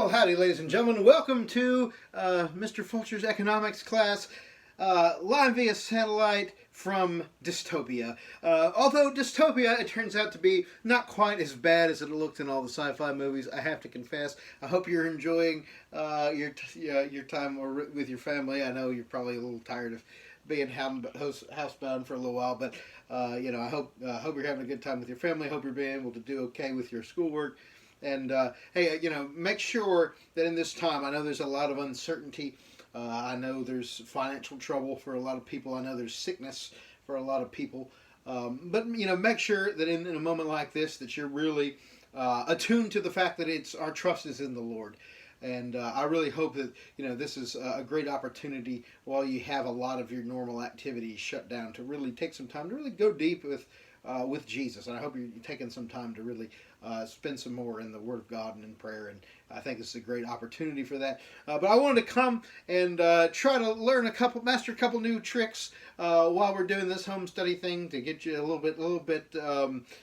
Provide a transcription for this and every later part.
Well, howdy, ladies and gentlemen. Welcome to Mr. Fulcher's economics class, live via satellite from dystopia. Although dystopia, it turns out to be not quite as bad as it looked in all the sci-fi movies, I have to confess. I hope you're enjoying your time with your family. I know you're probably a little tired of being housebound for a little while, but I hope you're having a good time with your family. I hope you're being able to do okay with your schoolwork. And hey, make sure that in this time, I know there's a lot of uncertainty. I know there's financial trouble for a lot of people. I know there's sickness for a lot of people. But make sure that in a moment like this, that you're really attuned to the fact that our trust is in the Lord. And I really hope that this is a great opportunity while you have a lot of your normal activities shut down to really take some time to really go deep with Jesus. And I hope you're taking some time to really spend some more in the Word of God and in prayer. And I think this is a great opportunity for that. But I wanted to come and try to master a couple new tricks while we're doing this home study thing to get you a little bit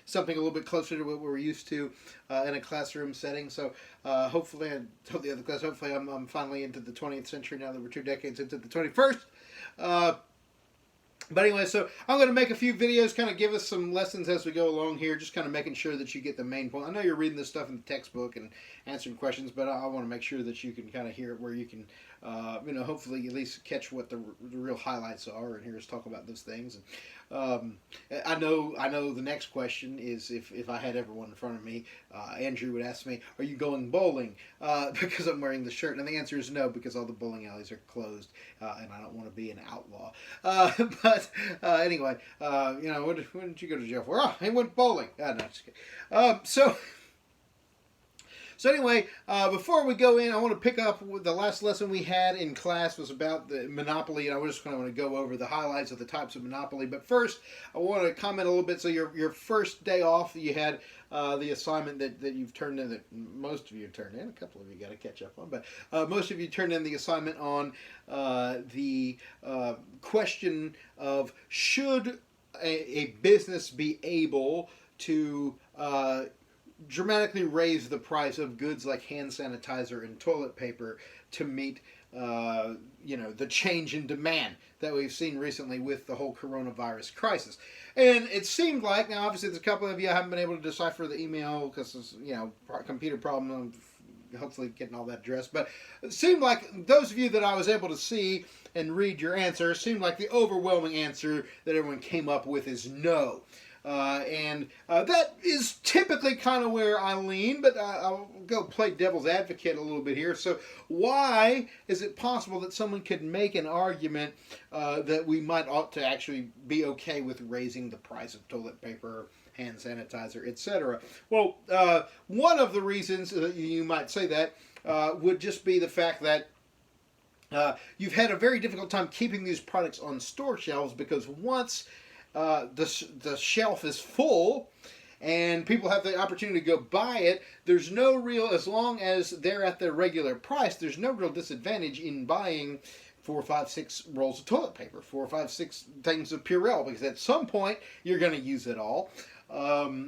something a little bit closer to what we're used to in a classroom setting. So hopefully, I told the other class, hopefully I'm finally into the 20th century now that we're 2 decades into the 21st. But anyway, so I'm going to make a few videos, kind of give us some lessons as we go along here, just kind of making sure that you get the main point. I know you're reading this stuff in the textbook and answering questions, but I want to make sure that you can kind of hear it where you can, hopefully at least catch what the real highlights are and hear us talk about those things. And I know the next question is if I had everyone in front of me, Andrew would ask me, "Are you going bowling?" Because I'm wearing the shirt, and the answer is no, because all the bowling alleys are closed, and I don't want to be an outlaw. But anyway, when did you go to jail for? Oh, I went bowling. No, just kidding. So anyway, before we go in, I want to pick up with the last lesson we had in class was about the Monopoly, and I just kind of want to go over the highlights of the types of Monopoly. But first, I want to comment a little bit. So your first day off, you had the assignment that you've turned in, that most of you turned in. A couple of you got to catch up on, but most of you turned in the assignment on the question of should a business be able to dramatically raise the price of goods like hand sanitizer and toilet paper to meet the change in demand that we've seen recently with the whole coronavirus crisis. And it seemed like, now obviously there's a couple of you I haven't been able to decipher the email because it's, computer problem, I'm hopefully getting all that addressed, but it seemed like those of you that I was able to see and read your answer, seemed like the overwhelming answer that everyone came up with is no. And that is typically kind of where I lean, but I'll go play devil's advocate a little bit here. So why is it possible that someone could make an argument that we ought to actually be okay with raising the price of toilet paper, hand sanitizer, etc.? Well, one of the reasons that you might say that would just be the fact that you've had a very difficult time keeping these products on store shelves, because once the shelf is full and people have the opportunity to go buy it, there's no real, as long as they're at their regular price, there's no real disadvantage in buying 4, 5, 6 rolls of toilet paper, 4, 5, 6 things of Purell, because at some point you're going to use it all.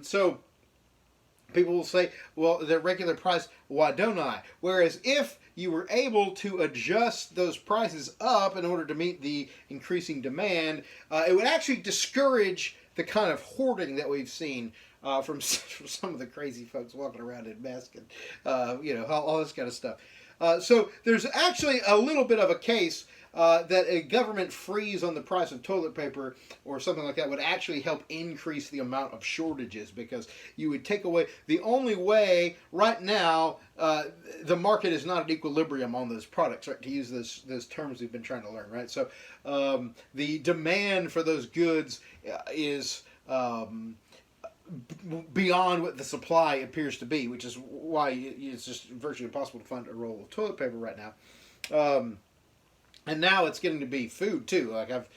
So people will say, well, their regular price, why don't I? Whereas if you were able to adjust those prices up in order to meet the increasing demand, it would actually discourage the kind of hoarding that we've seen from some of the crazy folks walking around in masks and, all this kind of stuff. So there's actually a little bit of a case that a government freeze on the price of toilet paper or something like that would actually help increase the amount of shortages, because you would take away the only way right now the market is not at equilibrium on those products, right? To use those terms we've been trying to learn, right? So the demand for those goods is beyond what the supply appears to be, which is why it's just virtually impossible to find a roll of toilet paper right now. And now it's getting to be food too. Like I've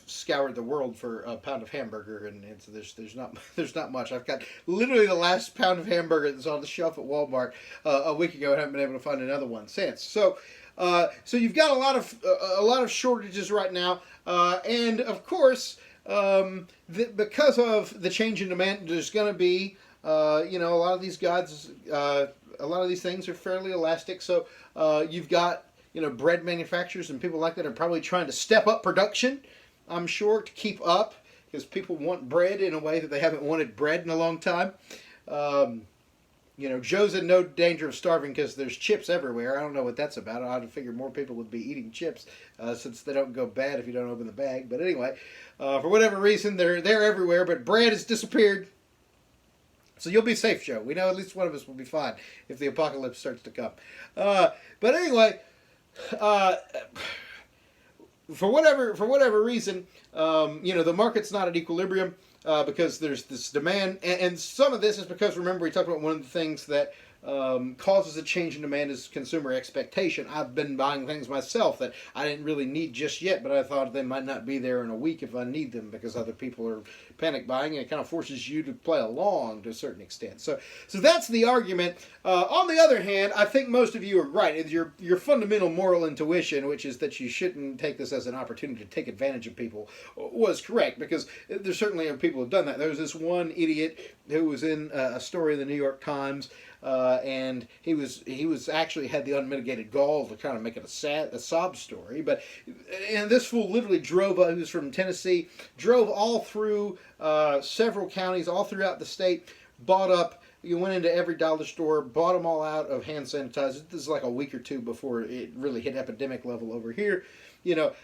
scoured the world for a pound of hamburger, and there's not much. I've got literally the last pound of hamburger that's on the shelf at Walmart a week ago, and haven't been able to find another one since. So you've got a lot of shortages right now, and of course, because of the change in demand, there's going to be a lot of these guys a lot of these things are fairly elastic. So you've got bread manufacturers and people like that are probably trying to step up production, I'm sure, to keep up, because people want bread in a way that they haven't wanted bread in a long time. Joe's in no danger of starving because there's chips everywhere. I don't know what that's about. I'd figure more people would be eating chips since they don't go bad if you don't open the bag. But anyway, for whatever reason, they're everywhere, but bread has disappeared. So you'll be safe, Joe. We know at least one of us will be fine if the apocalypse starts to come. But anyway, for whatever reason, the market's not at equilibrium because there's this demand, and some of this is because, remember, we talked about one of the things that causes a change in demand is consumer expectation. I've been buying things myself that I didn't really need just yet, but I thought they might not be there in a week if I need them because other people are panic buying, and it kind of forces you to play along to a certain extent. So that's the argument. On the other hand, I think most of you are right. Your fundamental moral intuition, which is that you shouldn't take this as an opportunity to take advantage of people, was correct, because there certainly are people who've done that. There was this one idiot who was in a story in the New York Times, and he was actually had the unmitigated gall to kind of make it a sob story. And this fool literally drove. He was from Tennessee, drove all through several counties, all throughout the state, bought up. You went into every dollar store, bought them all out of hand sanitizer. This is like a week or two before it really hit epidemic level over here.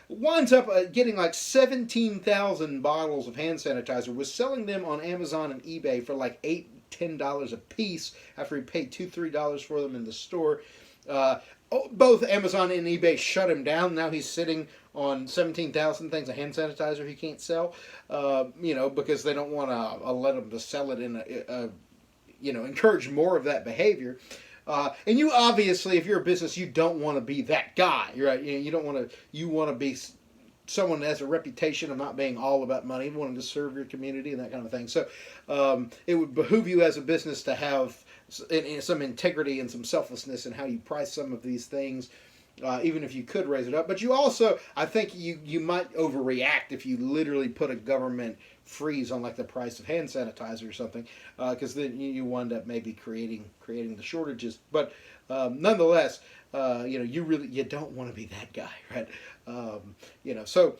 Winds up getting like 17,000 bottles of hand sanitizer, was selling them on Amazon and eBay for like $8-10 a piece after he paid $2-3 for them in the store. Both Amazon and eBay shut him down. Now he's sitting on 17,000 things of hand sanitizer he can't sell, because they don't want to let him to sell it in encourage more of that behavior. And you obviously, if you're a business, you don't want to be that guy, right? You don't want to. You want to be someone that has a reputation of not being all about money, wanting to serve your community and that kind of thing. So it would behoove you as a business to have some integrity and some selflessness in how you price some of these things, even if you could raise it up. But you also, I think you might overreact if you literally put a government freeze on like the price of hand sanitizer or something, because then you wind up maybe creating the shortages. But nonetheless, you don't want to be that guy, right? So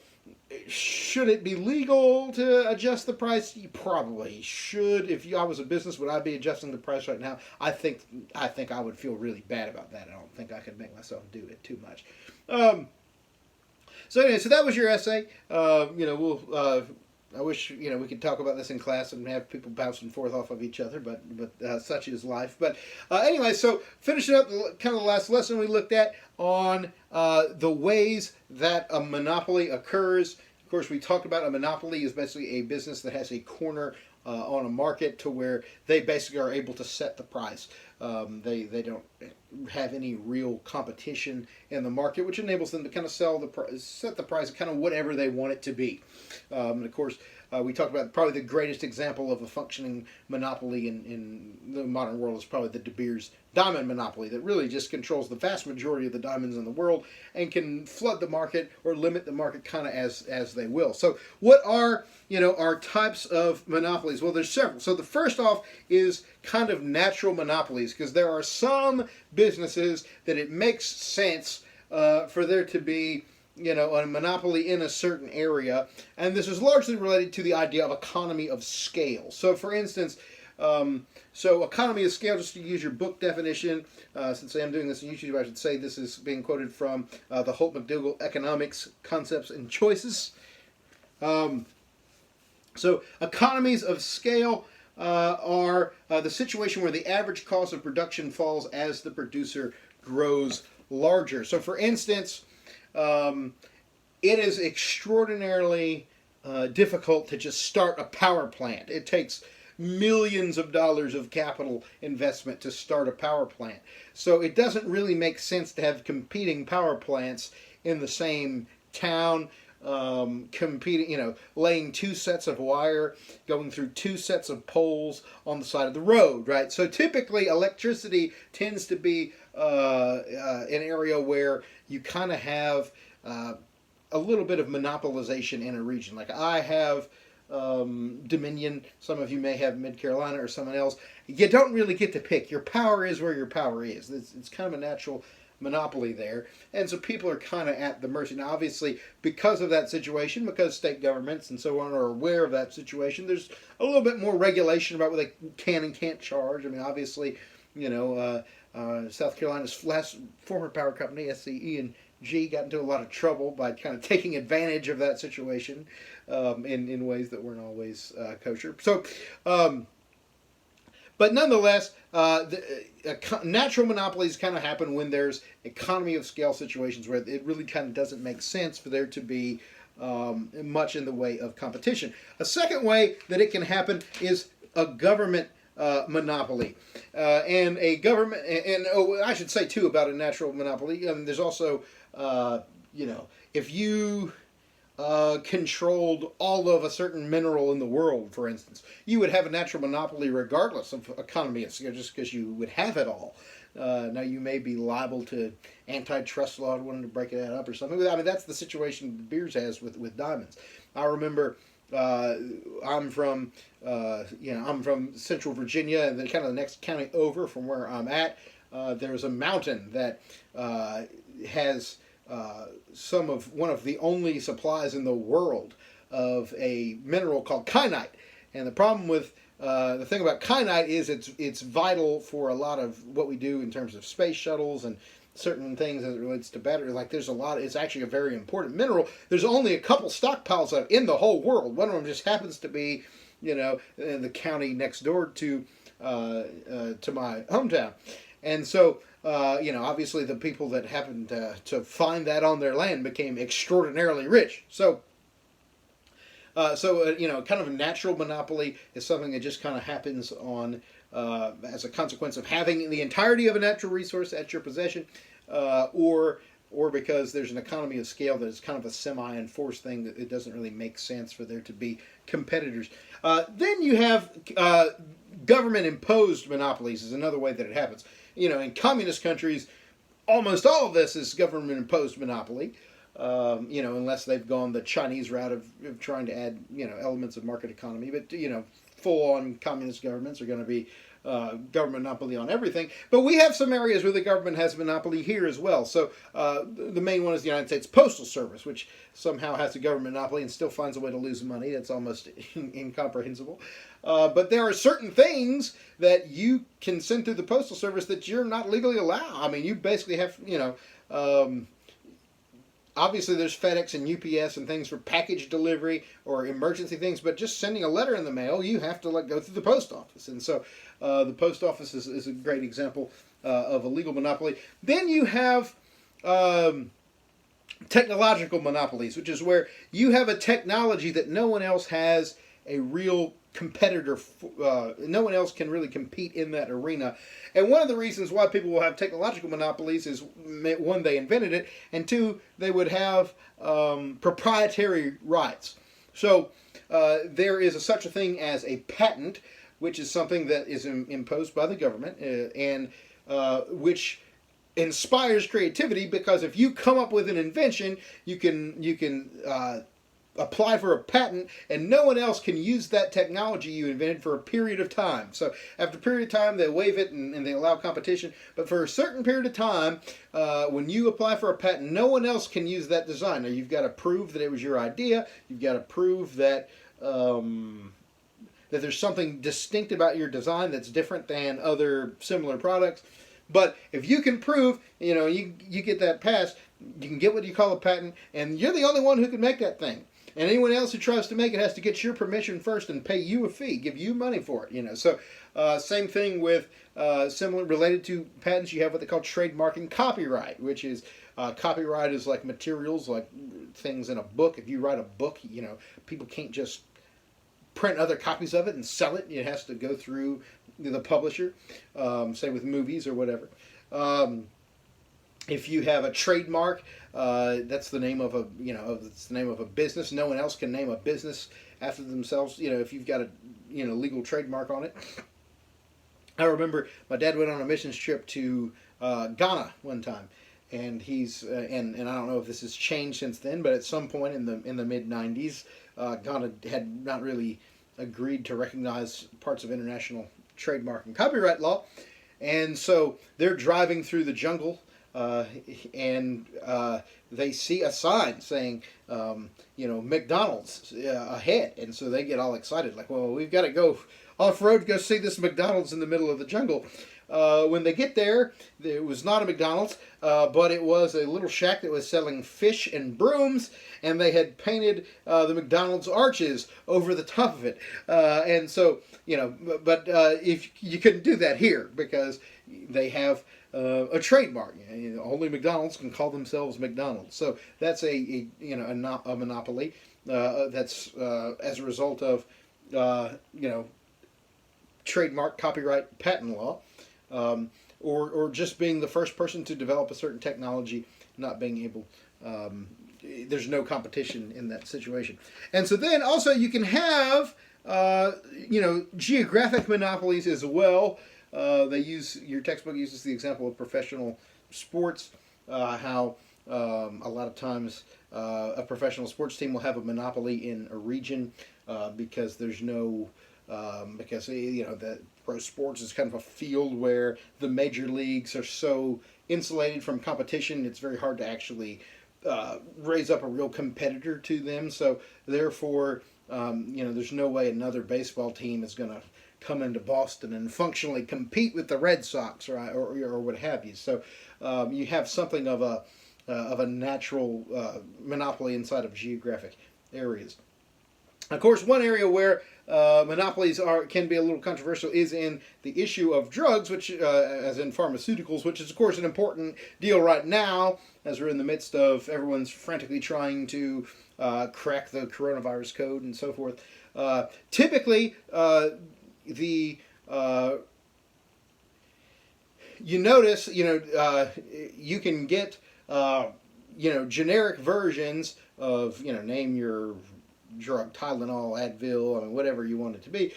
should it be legal to adjust the price? You probably should. If I was a business, would I be adjusting the price right now? I think I would feel really bad about that. I don't think I could make myself do it too much. So anyway, so that was your essay. I wish we could talk about this in class and have people bouncing forth off of each other, but such is life. But anyway, so finishing up kind of the last lesson we looked at on the ways that a monopoly occurs. Of course, we talked about a monopoly is basically a business that has a corner on a market to where they basically are able to set the price. They don't have any real competition in the market, which enables them to kind of set the price kind of whatever they want it to be. And of course, we talked about probably the greatest example of a functioning monopoly in the modern world is probably the De Beers diamond monopoly that really just controls the vast majority of the diamonds in the world and can flood the market or limit the market kind of as they will. So what are our types of monopolies? Well, there's several. So the first off is kind of natural monopolies, because there are some businesses that it makes sense for there to be a monopoly in a certain area, and this is largely related to the idea of economy of scale. So for instance, economy of scale, just to use your book definition, since I am doing this on YouTube, I should say this is being quoted from the Holt McDougall Economics, Concepts and Choices. So economies of scale are the situation where the average cost of production falls as the producer grows larger. So for instance, it is extraordinarily difficult to just start a power plant. It takes millions of dollars of capital investment to start a power plant. So it doesn't really make sense to have competing power plants in the same town, competing, laying two sets of wire, going through two sets of poles on the side of the road, right? So typically electricity tends to be an area where you kind of have a little bit of monopolization in a region. Like I have dominion. Some of you may have Mid Carolina or someone else. You don't really get to pick. Your power is where your power is. It's kind of a natural monopoly there, and so people are kind of at the mercy. Now, obviously, because of that situation, because state governments and so on are aware of that situation, there's a little bit more regulation about what they can and can't charge. I mean, obviously, you know, South Carolina's last former power company, SCE&G, got into a lot of trouble by kind of taking advantage of that situation in ways that weren't always kosher. So, but nonetheless, natural monopolies kind of happen when there's economy of scale situations where it really kind of doesn't make sense for there to be much in the way of competition. A second way that it can happen is a government monopoly, and a government, and I should say too about a natural monopoly. There's also, you know, if you controlled all of a certain mineral in the world, for instance, you would have a natural monopoly regardless of economy of scale, just because you would have it all. Now you may be liable to antitrust law wanting to break that up or something. I mean, that's the situation Beers has with diamonds. I remember. I'm from Central Virginia, and the kind of the next county over from where I'm at. There's a mountain that has one of the only supplies in the world of a mineral called kyanite. And the problem with the thing about kyanite is it's vital for a lot of what we do in terms of space shuttles and certain things as it relates to battery. Like there's a lot, it's actually a very important mineral. There's only a couple stockpiles of it in the whole world. One of them just happens to be, you know, in the county next door to my hometown. And so, you know, obviously the people that happened to find that on their land became extraordinarily rich. So, you know, kind of a natural monopoly is something that just kind of happens on as a consequence of having the entirety of a natural resource at your possession, or because there's an economy of scale that is kind of a semi-enforced thing that it doesn't really make sense for there to be competitors. Then you have government-imposed monopolies is another way that it happens. You know, in communist countries, almost all of this is government-imposed monopoly. You know, unless they've gone the Chinese route of trying to add, you know, elements of market economy. But, you know, full-on communist governments are going to be government monopoly on everything. But we have some areas where the government has a monopoly here as well. So the main one is the United States Postal Service, which somehow has a government monopoly and still finds a way to lose money. That's almost incomprehensible. But there are certain things that you can send through the Postal Service that you're not legally allowed. I mean, you basically have, you know, obviously there's FedEx and UPS and things for package delivery or emergency things, but just sending a letter in the mail, you have to go through the post office. And so the post office is a great example of a legal monopoly. Then you have technological monopolies, which is where you have a technology that no one else has a real competitor, no one else can really compete in that arena. And one of the reasons why people will have technological monopolies is, one, they invented it, and two, they would have proprietary rights. So there is such a thing as a patent, which is something that is imposed by the government, and which inspires creativity, because if you come up with an invention, you can apply for a patent, and no one else can use that technology you invented for a period of time. So after a period of time, they waive it and they allow competition. But for a certain period of time, when you apply for a patent, no one else can use that design. Now, you've got to prove that it was your idea. You've got to prove that that there's something distinct about your design that's different than other similar products. But if you can prove, you know, you get that passed, you can get what you call a patent, and you're the only one who can make that thing. And anyone else who tries to make it has to get your permission first and pay you a fee, give you money for it. You know, so same thing with similar related to patents. You have what they call trademark and copyright, which is copyright is like materials, like things in a book. If you write a book, you know, people can't just print other copies of it and sell it. It has to go through the publisher. Same with movies or whatever. If you have a trademark, that's the name of it's the name of a business. No one else can name a business after themselves. You know, if you've got a legal trademark on it. I remember my dad went on a missions trip to Ghana one time, and he's and I don't know if this has changed since then, but at some point in the mid '90s, Ghana had not really agreed to recognize parts of international trademark and copyright law, and so they're driving through the jungle, and they see a sign saying, McDonald's ahead, and so they get all excited, like, well, we've got to go off road to go see this McDonald's in the middle of the jungle. When they get there, it was not a McDonald's, but it was a little shack that was selling fish and brooms, and they had painted the McDonald's arches over the top of it. And so, if you couldn't do that here because they have a trademark. Only McDonald's can call themselves McDonald's. So that's a monopoly. That's as a result of trademark, copyright, patent law. Or just being the first person to develop a certain technology, not being able, there's no competition in that situation. And so then also you can have, geographic monopolies as well. Your textbook uses the example of professional sports, how a lot of times a professional sports team will have a monopoly in a region because there's no, that pro sports is kind of a field where the major leagues are so insulated from competition, it's very hard to actually raise up a real competitor to them. So therefore, there's no way another baseball team is going to come into Boston and functionally compete with the Red Sox, right, or what have you. So you have something of a natural monopoly inside of geographic areas. Of course, one area where monopolies can be a little controversial is in the issue of drugs, which, as in pharmaceuticals, which is, of course, an important deal right now, as we're in the midst of everyone's frantically trying to crack the coronavirus code and so forth. Typically, you notice, you can get, generic versions of, name your drug, Tylenol, Advil, whatever you want it to be.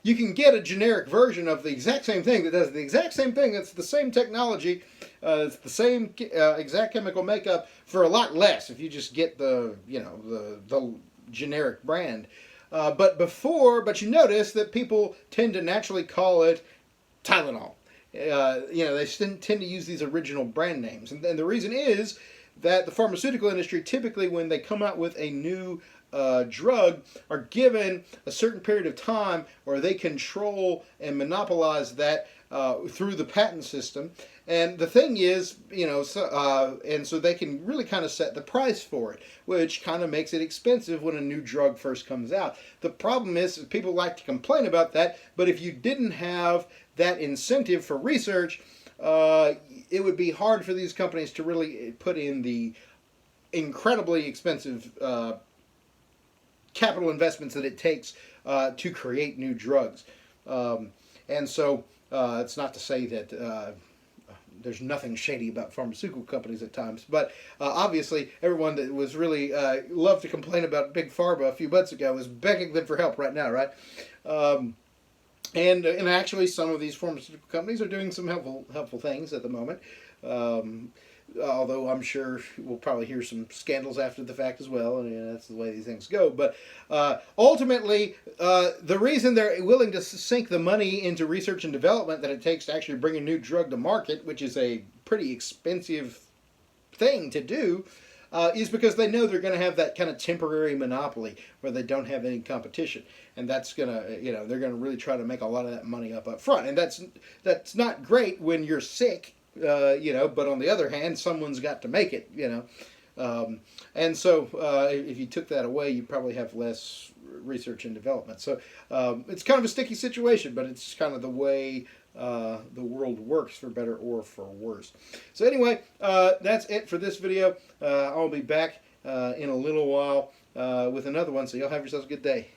You can get a generic version of the exact same thing that does the exact same thing. It's the same technology. It's the same exact chemical makeup for a lot less if you just get the generic brand. But you notice that people tend to naturally call it Tylenol. They tend to use these original brand names. And the reason is that the pharmaceutical industry, typically when they come out with a new drug, are given a certain period of time where they control and monopolize that through the patent system. And the thing is, so they can really kind of set the price for it, which kind of makes it expensive when a new drug first comes out. The problem is people like to complain about that, but if you didn't have that incentive for research, it would be hard for these companies to really put in the incredibly expensive capital investments that it takes to create new drugs. And so it's not to say that there's nothing shady about pharmaceutical companies at times, but obviously everyone that was really loved to complain about Big Pharma a few months ago is begging them for help right now, right? And actually some of these pharmaceutical companies are doing some helpful things at the moment. Although I'm sure we'll probably hear some scandals after the fact as well, and that's the way these things go. But ultimately, the reason they're willing to sink the money into research and development that it takes to actually bring a new drug to market, which is a pretty expensive thing to do, is because they know they're going to have that kind of temporary monopoly where they don't have any competition, and that's gonna, they're going to really try to make a lot of that money up front, and that's not great when you're sick. But on the other hand, someone's got to make it, and so if you took that away, you probably have less research and development. So it's kind of a sticky situation, but it's kind of the way the world works, for better or for worse. So anyway, that's it for this video. I'll be back in a little while with another one, so y'all have yourselves a good day.